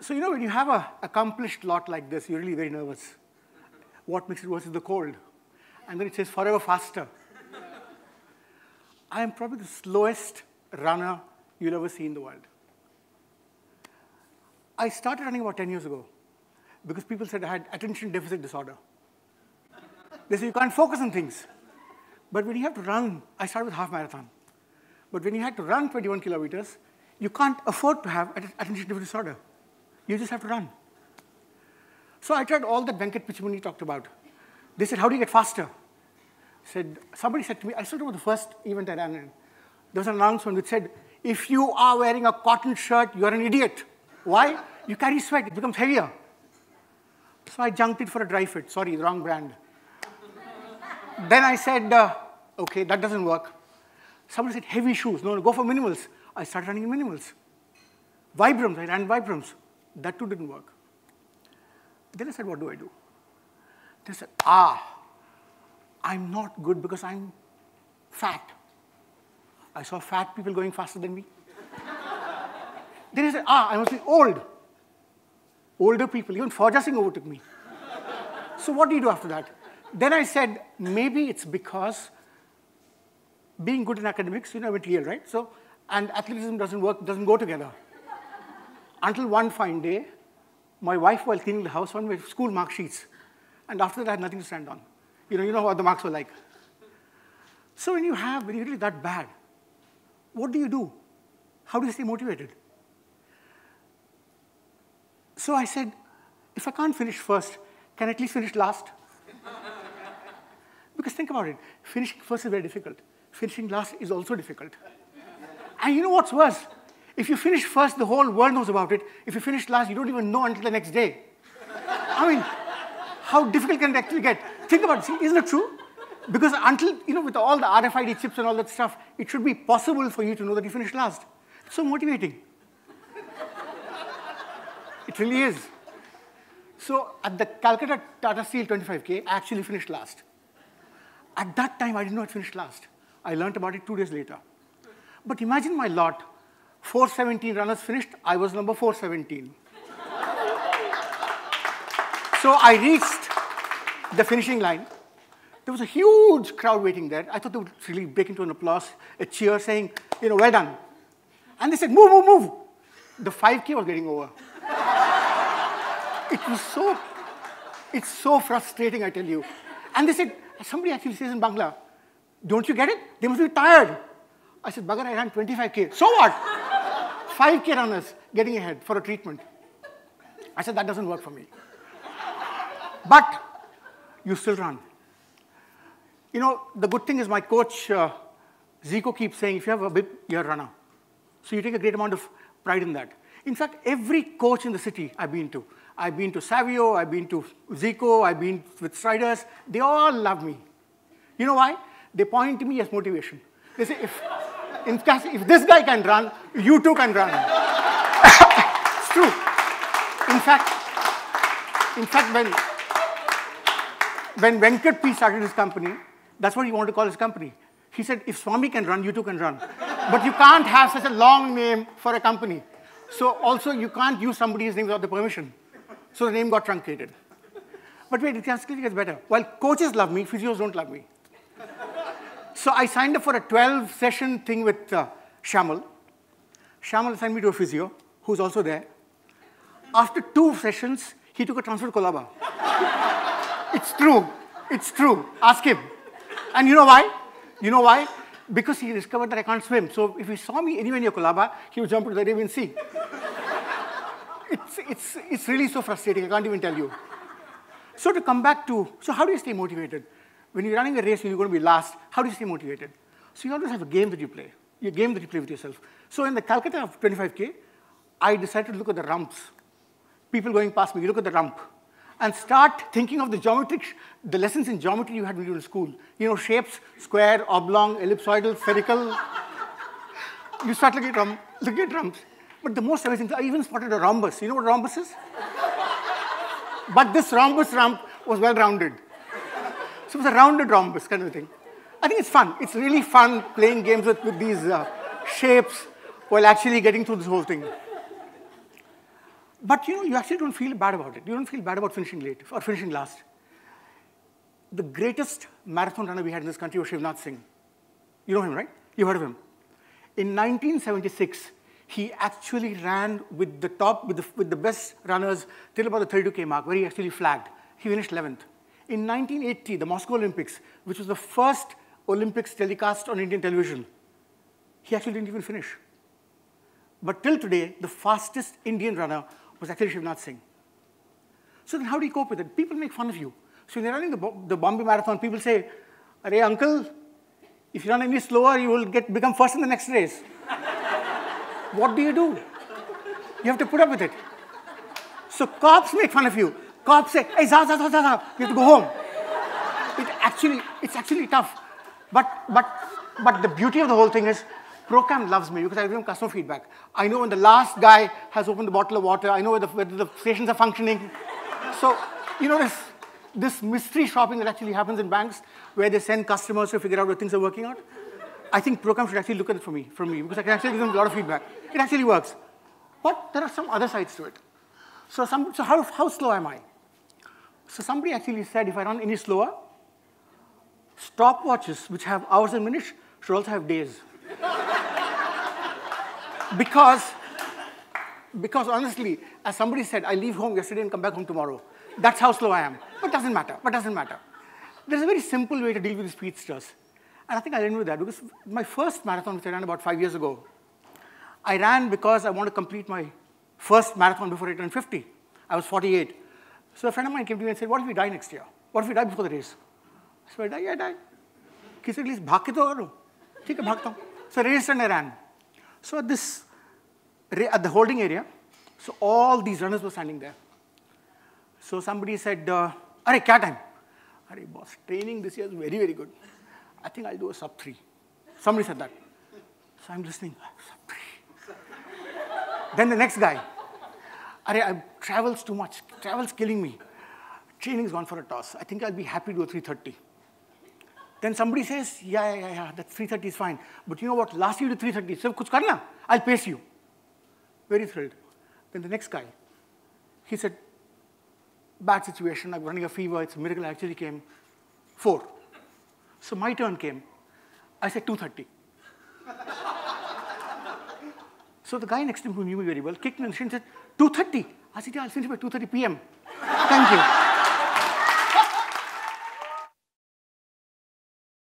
So, when you have an accomplished lot like this, you're really very nervous. What makes it worse is the cold. And then it says, forever faster. I am probably the slowest runner you'll ever see in the world. I started running about 10 years ago because people said I had attention deficit disorder. They say you can't focus on things. But when you have to run, I started with half marathon. But when you had to run 21 kilometers, you can't afford to have attention deficit disorder. You just have to run. So I tried all that Venkat Pichmuni talked about. They said, how do you get faster? Somebody said to me, I still remember the first event I ran in. There was an announcement which said, if you are wearing a cotton shirt, you're an idiot. Why? You carry sweat, it becomes heavier. So I junked it for a dry fit. Sorry, the wrong brand. Then I said, okay, that doesn't work. Somebody said, heavy shoes. No, go for minimals. I started running in minimals. Vibrams, I ran Vibrams. That too didn't work. Then I said, what do I do? They said, I'm not good because I'm fat. I saw fat people going faster than me. Then I said, I must be old. Older people, even Forja Singh overtook me. So what do you do after that? Then I said, maybe it's because being good in academics, I went Yale, right? So, and athleticism doesn't go together. Until one fine day, my wife, while cleaning the house, found my school mark sheets. And after that, I had nothing to stand on. You know what the marks were like. So when you're really that bad, what do you do? How do you stay motivated? So I said, if I can't finish first, can I at least finish last? Because think about it. Finishing first is very difficult. Finishing last is also difficult. And you know what's worse? If you finish first, the whole world knows about it. If you finish last, you don't even know until the next day. I mean, how difficult can it actually get? Think about it. See, isn't it true? Because until, with all the RFID chips and all that stuff, it should be possible for you to know that you finished last. It's so motivating. It really is. So at the Calcutta Tata Steel 25K, I actually finished last. At that time, I didn't know I'd finished last. I learned about it 2 days later. But imagine my lot. 417 runners finished. I was number 417. So I reached the finishing line. There was a huge crowd waiting there. I thought they would really break into an applause, a cheer saying, well done. And they said, move, move, move. The 5K was getting over. It's so frustrating, I tell you. And they said, somebody actually says in Bangla, don't you get it? They must be tired. I said, Bagar, I ran 25K. So what? 5K runners getting ahead for a treatment. I said, that doesn't work for me. But you still run. The good thing is my coach, Zico, keeps saying, if you have a bib, you're a runner. So you take a great amount of pride in that. In fact, every coach in the city I've been to Savio, I've been to Zico, I've been with Striders, they all love me. You know why? They point to me as motivation. They say, if this guy can run, you too can run. It's true. In fact, when Venkat P started his company, that's what he wanted to call his company. He said, if Swami can run, you too can run. But you can't have such a long name for a company. So also, you can't use somebody's name without the permission. So the name got truncated. But wait, it gets better. While coaches love me, physios don't love me. So I signed up for a 12-session thing with Shamal. Shamal assigned me to a physio, who's also there. After 2 sessions, he took a transfer to Colaba. It's true. It's true. Ask him. And you know why? You know why? Because he discovered that I can't swim. So if he saw me anywhere near Colaba, he would jump into the Arabian Sea. It's really so frustrating. I can't even tell you. So to come back to, so how do you stay motivated? When you're running a race and you're going to be last, how do you stay motivated? So you always have a game that you play. A game that you play with yourself. So in the Calcutta 25K, I decided to look at the rumps. People going past me, you look at the rump. And start thinking of the lessons in geometry you had when you were in school. Shapes, square, oblong, ellipsoidal, spherical. You start looking at rumps. But the most amazing thing, I even spotted a rhombus. You know what a rhombus is? But this rhombus rump was well-rounded. So it was a rounded rhombus kind of thing. I think it's fun. It's really fun playing games with these shapes while actually getting through this whole thing. But you actually don't feel bad about it. You don't feel bad about finishing late or finishing last. The greatest marathon runner we had in this country was Swaminathan Singh. You know him, right? You've heard of him. In 1976, he actually ran with the top, with the best runners till about the 32K mark, where he actually flagged. He finished 11th. In 1980, the Moscow Olympics, which was the first Olympics telecast on Indian television, he actually didn't even finish. But till today, the fastest Indian runner was actually Swaminathan Singh. So then how do you cope with it? People make fun of you. So when you're running the Bombay Marathon, people say, "Arey, uncle, if you run any slower, you will become first in the next race." What do? You have to put up with it. So cops make fun of you. Cops say, "Hey, za, za, za, za, za. You have to go home." It's actually tough. But the beauty of the whole thing is, Procam loves me because I give them customer feedback. I know when the last guy has opened the bottle of water. I know whether the stations are functioning. So, this mystery shopping that actually happens in banks, where they send customers to figure out where things are working out, I think Procam should actually look at it from me, because I can actually give them a lot of feedback. It actually works. But there are some other sides to it. So how slow am I? So somebody actually said, if I run any slower, stopwatches, which have hours and minutes, should also have days. Because honestly, as somebody said, I leave home yesterday and come back home tomorrow. That's how slow I am. But doesn't matter. There's a very simple way to deal with the speedsters. And I think I'll end with that, because my first marathon, which I ran about 5 years ago, I ran because I wanted to complete my first marathon before I turned 50. I was 48. So a friend of mine came to me and said, "What if we die next year? What if we die before the race?" So I died. He said, "At least bhag ke to karo." "Theek hai, bhagta hu." So I registered and I ran. So at the holding area, so all these runners were standing there. So somebody said, "Arey, kya time?" "Arey, boss, training this year is very, very good. I think I'll do a sub-3. Somebody said that. So I'm listening. Sub-3. Then the next guy. "Arey, travel's too much. Travel's killing me. Training's gone for a toss. I think I'll be happy to do a 3:30. Then somebody says, yeah, that 3:30 is fine. But you know what? Last year you did 3:30. So kuch karna. I'll pace you." Very thrilled. Then the next guy, he said, "Bad situation. I'm running a fever. It's a miracle I actually came. 4. So my turn came. I said 2:30. So the guy next to him, who knew me very well, kicked me in the shin and said, 2:30. I said, "Yeah, I'll finish by 2:30 p.m. Thank you."